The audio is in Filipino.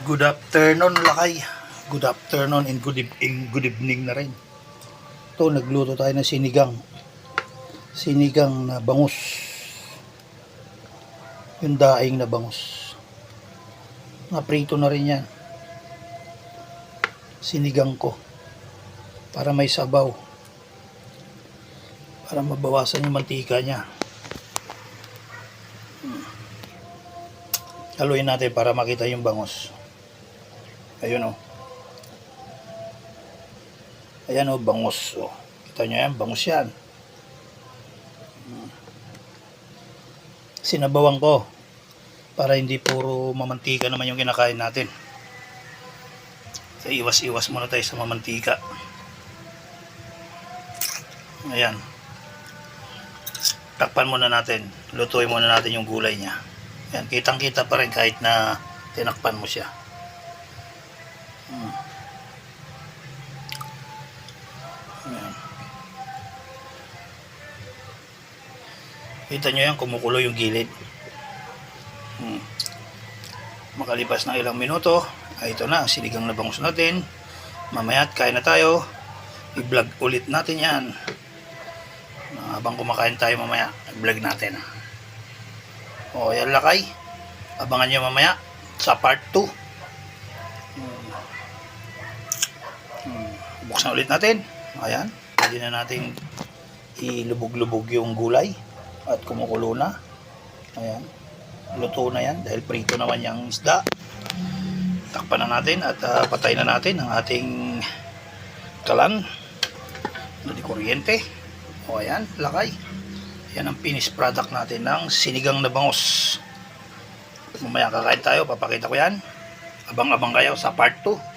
Good afternoon, lakay. Good afternoon and good evening na rin. Ito, nagluto tayo ng sinigang. Sinigang na bangus. Yung daing na bangus. Naprito na rin yan. Sinigang ko. Para may sabaw. Para mabawasan yung mantika niya. Haluin natin para makita yung bangus. Ayun o. Ayan o, bangus. O. Kita nyo yan, bangus yan. Sinabawan ko. Para hindi puro mamantika naman yung kinakain natin. So, iwas-iwas muna tayo sa mamantika. Ayan. Takpan muna natin. Lutuin muna natin yung gulay niya. Ayan, kitang-kita pa rin kahit na tinakpan mo siya. Ayan. Kita nyo yan, kumukulo yung gilid. Makalipas ng ilang minuto, ay ito na, sinigang na bangus natin. Mamaya't kain na tayo. I-vlog ulit natin yan. Habang kumakain tayo mamaya, i-vlog natin. O, yan lakay. Abangan nyo mamaya sa part 2. Buksan ulit natin. Ayan. Pwede na natin ilubog-lubog yung gulay. At kumukulo na. Ayan. Luto na yan dahil prito naman yung isda. Takpan na natin at patay na natin ang ating kalan. Di kuryente. O ayan, lakay. Yan ang finished product natin ng sinigang na bangus. Mamaya kakain tayo, papakita ko yan. Abang-abang kayo sa part 2.